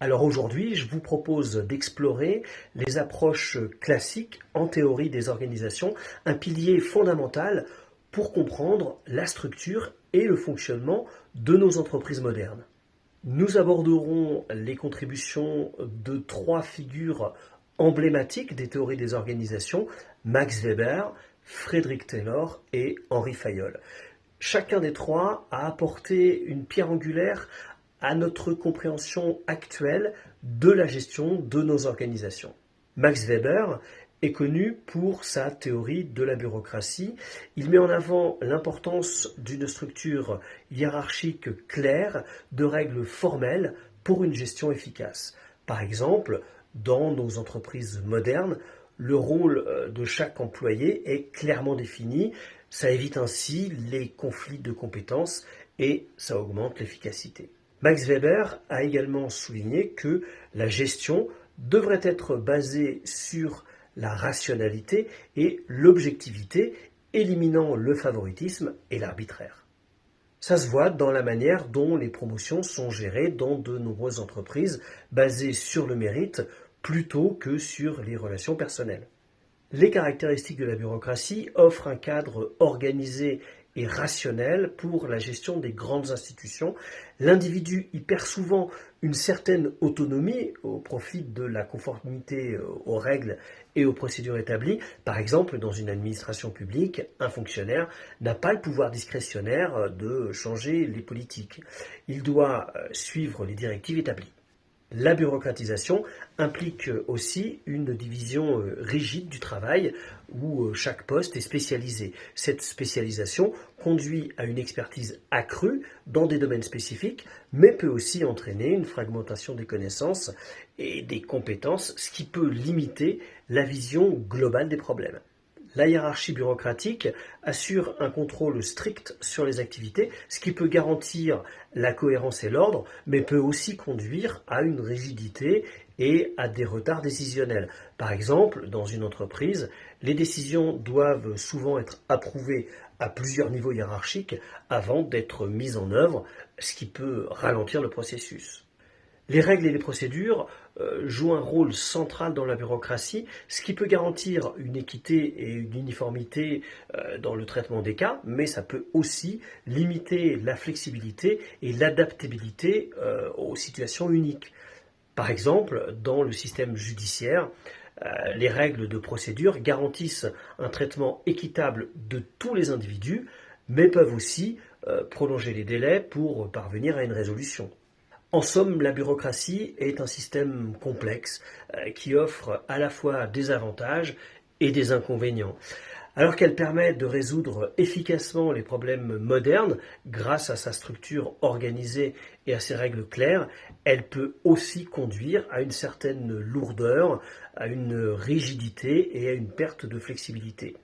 Alors aujourd'hui, je vous propose d'explorer les approches classiques en théorie des organisations, un pilier fondamental pour comprendre la structure et le fonctionnement de nos entreprises modernes. Nous aborderons les contributions de trois figures emblématiques des théories des organisations, Max Weber, Frederick Taylor et Henri Fayol. Chacun des trois a apporté une pierre angulaire à notre compréhension actuelle de la gestion de nos organisations. Max Weber est connu pour sa théorie de la bureaucratie. Il met en avant l'importance d'une structure hiérarchique claire, de règles formelles pour une gestion efficace. Par exemple, dans nos entreprises modernes, le rôle de chaque employé est clairement défini. Ça évite ainsi les conflits de compétences et ça augmente l'efficacité. Max Weber a également souligné que la gestion devrait être basée sur la rationalité et l'objectivité, éliminant le favoritisme et l'arbitraire. Ça se voit dans la manière dont les promotions sont gérées dans de nombreuses entreprises basées sur le mérite plutôt que sur les relations personnelles. Les caractéristiques de la bureaucratie offrent un cadre organisé et rationnel pour la gestion des grandes institutions. L'individu y perd souvent une certaine autonomie au profit de la conformité aux règles et aux procédures établies. Par exemple, dans une administration publique, un fonctionnaire n'a pas le pouvoir discrétionnaire de changer les politiques. Il doit suivre les directives établies. La bureaucratisation implique aussi une division rigide du travail où chaque poste est spécialisé. Cette spécialisation conduit à une expertise accrue dans des domaines spécifiques, mais peut aussi entraîner une fragmentation des connaissances et des compétences, ce qui peut limiter la vision globale des problèmes. La hiérarchie bureaucratique assure un contrôle strict sur les activités, ce qui peut garantir la cohérence et l'ordre, mais peut aussi conduire à une rigidité et à des retards décisionnels. Par exemple, dans une entreprise, les décisions doivent souvent être approuvées à plusieurs niveaux hiérarchiques avant d'être mises en œuvre, ce qui peut ralentir le processus. Les règles et les procédures jouent un rôle central dans la bureaucratie, ce qui peut garantir une équité et une uniformité dans le traitement des cas, mais ça peut aussi limiter la flexibilité et l'adaptabilité aux situations uniques. Par exemple, dans le système judiciaire, les règles de procédure garantissent un traitement équitable de tous les individus, mais peuvent aussi prolonger les délais pour parvenir à une résolution. En somme, la bureaucratie est un système complexe qui offre à la fois des avantages et des inconvénients. Alors qu'elle permet de résoudre efficacement les problèmes modernes grâce à sa structure organisée et à ses règles claires, elle peut aussi conduire à une certaine lourdeur, à une rigidité et à une perte de flexibilité.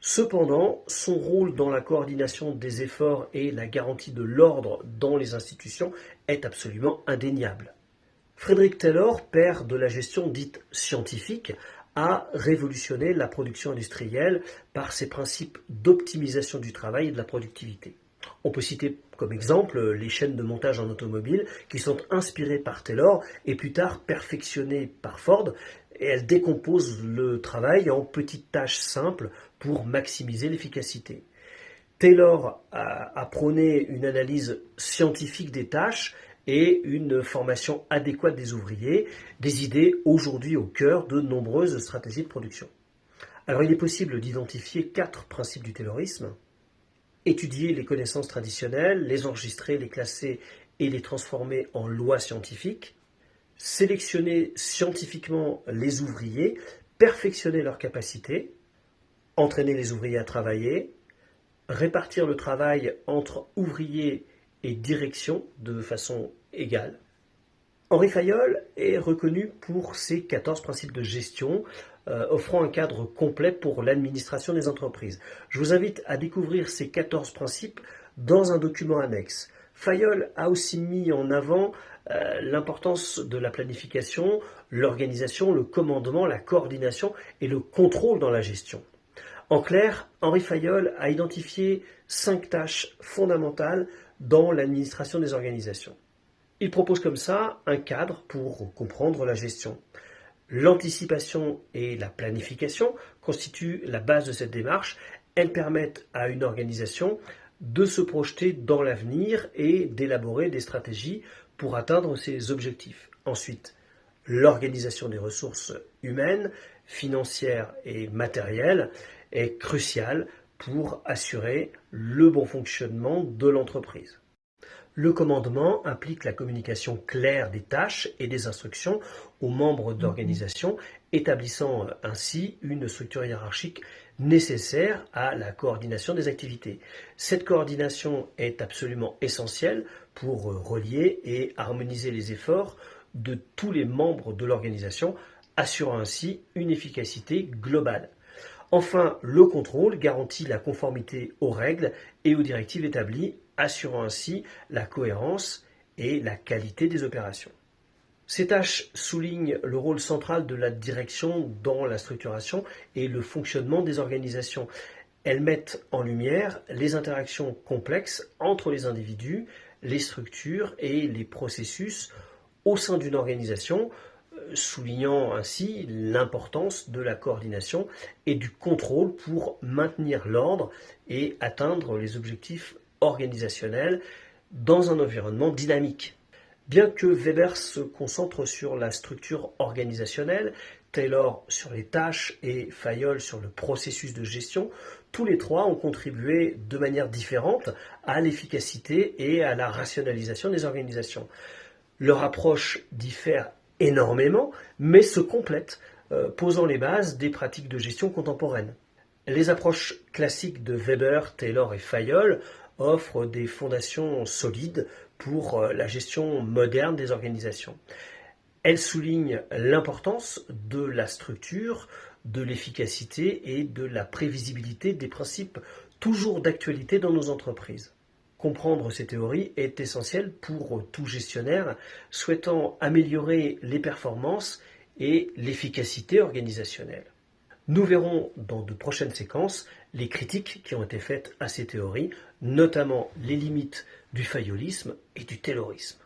Cependant, son rôle dans la coordination des efforts et la garantie de l'ordre dans les institutions est absolument indéniable. Frederick Taylor, père de la gestion dite scientifique, a révolutionné la production industrielle par ses principes d'optimisation du travail et de la productivité. On peut citer comme exemple les chaînes de montage en automobile qui sont inspirées par Taylor et plus tard perfectionnées par Ford, et elles décomposent le travail en petites tâches simples pour maximiser l'efficacité. Taylor a prôné une analyse scientifique des tâches et une formation adéquate des ouvriers, des idées aujourd'hui au cœur de nombreuses stratégies de production. Alors il est possible d'identifier 4 principes du taylorisme: étudier les connaissances traditionnelles, les enregistrer, les classer et les transformer en lois scientifiques, sélectionner scientifiquement les ouvriers, perfectionner leurs capacités, entraîner les ouvriers à travailler, répartir le travail entre ouvriers et direction de façon égale. Henri Fayol est reconnu pour ses 14 principes de gestion, offrant un cadre complet pour l'administration des entreprises. Je vous invite à découvrir ces 14 principes dans un document annexe. Fayol a aussi mis en avant l'importance de la planification, l'organisation, le commandement, la coordination et le contrôle dans la gestion. En clair, Henri Fayol a identifié 5 tâches fondamentales dans l'administration des organisations. Il propose comme ça un cadre pour comprendre la gestion. L'anticipation et la planification constituent la base de cette démarche. Elles permettent à une organisation de se projeter dans l'avenir et d'élaborer des stratégies pour atteindre ses objectifs. Ensuite, l'organisation des ressources humaines, financières et matérielles est cruciale pour assurer le bon fonctionnement de l'entreprise. Le commandement implique la communication claire des tâches et des instructions aux membres de l'organisation, établissant ainsi une structure hiérarchique nécessaire à la coordination des activités. Cette coordination est absolument essentielle pour relier et harmoniser les efforts de tous les membres de l'organisation, assurant ainsi une efficacité globale. Enfin, le contrôle garantit la conformité aux règles et aux directives établies, assurant ainsi la cohérence et la qualité des opérations. Ces tâches soulignent le rôle central de la direction dans la structuration et le fonctionnement des organisations. Elles mettent en lumière les interactions complexes entre les individus, les structures et les processus au sein d'une organisation, soulignant ainsi l'importance de la coordination et du contrôle pour maintenir l'ordre et atteindre les objectifs organisationnels dans un environnement dynamique. Bien que Weber se concentre sur la structure organisationnelle, Taylor sur les tâches et Fayol sur le processus de gestion, tous les trois ont contribué de manière différente à l'efficacité et à la rationalisation des organisations. Leur approche diffère énormément, mais se complètent, posant les bases des pratiques de gestion contemporaines. Les approches classiques de Weber, Taylor et Fayol offrent des fondations solides pour la gestion moderne des organisations. Elles soulignent l'importance de la structure, de l'efficacité et de la prévisibilité des principes toujours d'actualité dans nos entreprises. Comprendre ces théories est essentiel pour tout gestionnaire souhaitant améliorer les performances et l'efficacité organisationnelle. Nous verrons dans de prochaines séquences les critiques qui ont été faites à ces théories, notamment les limites du fayolisme et du taylorisme.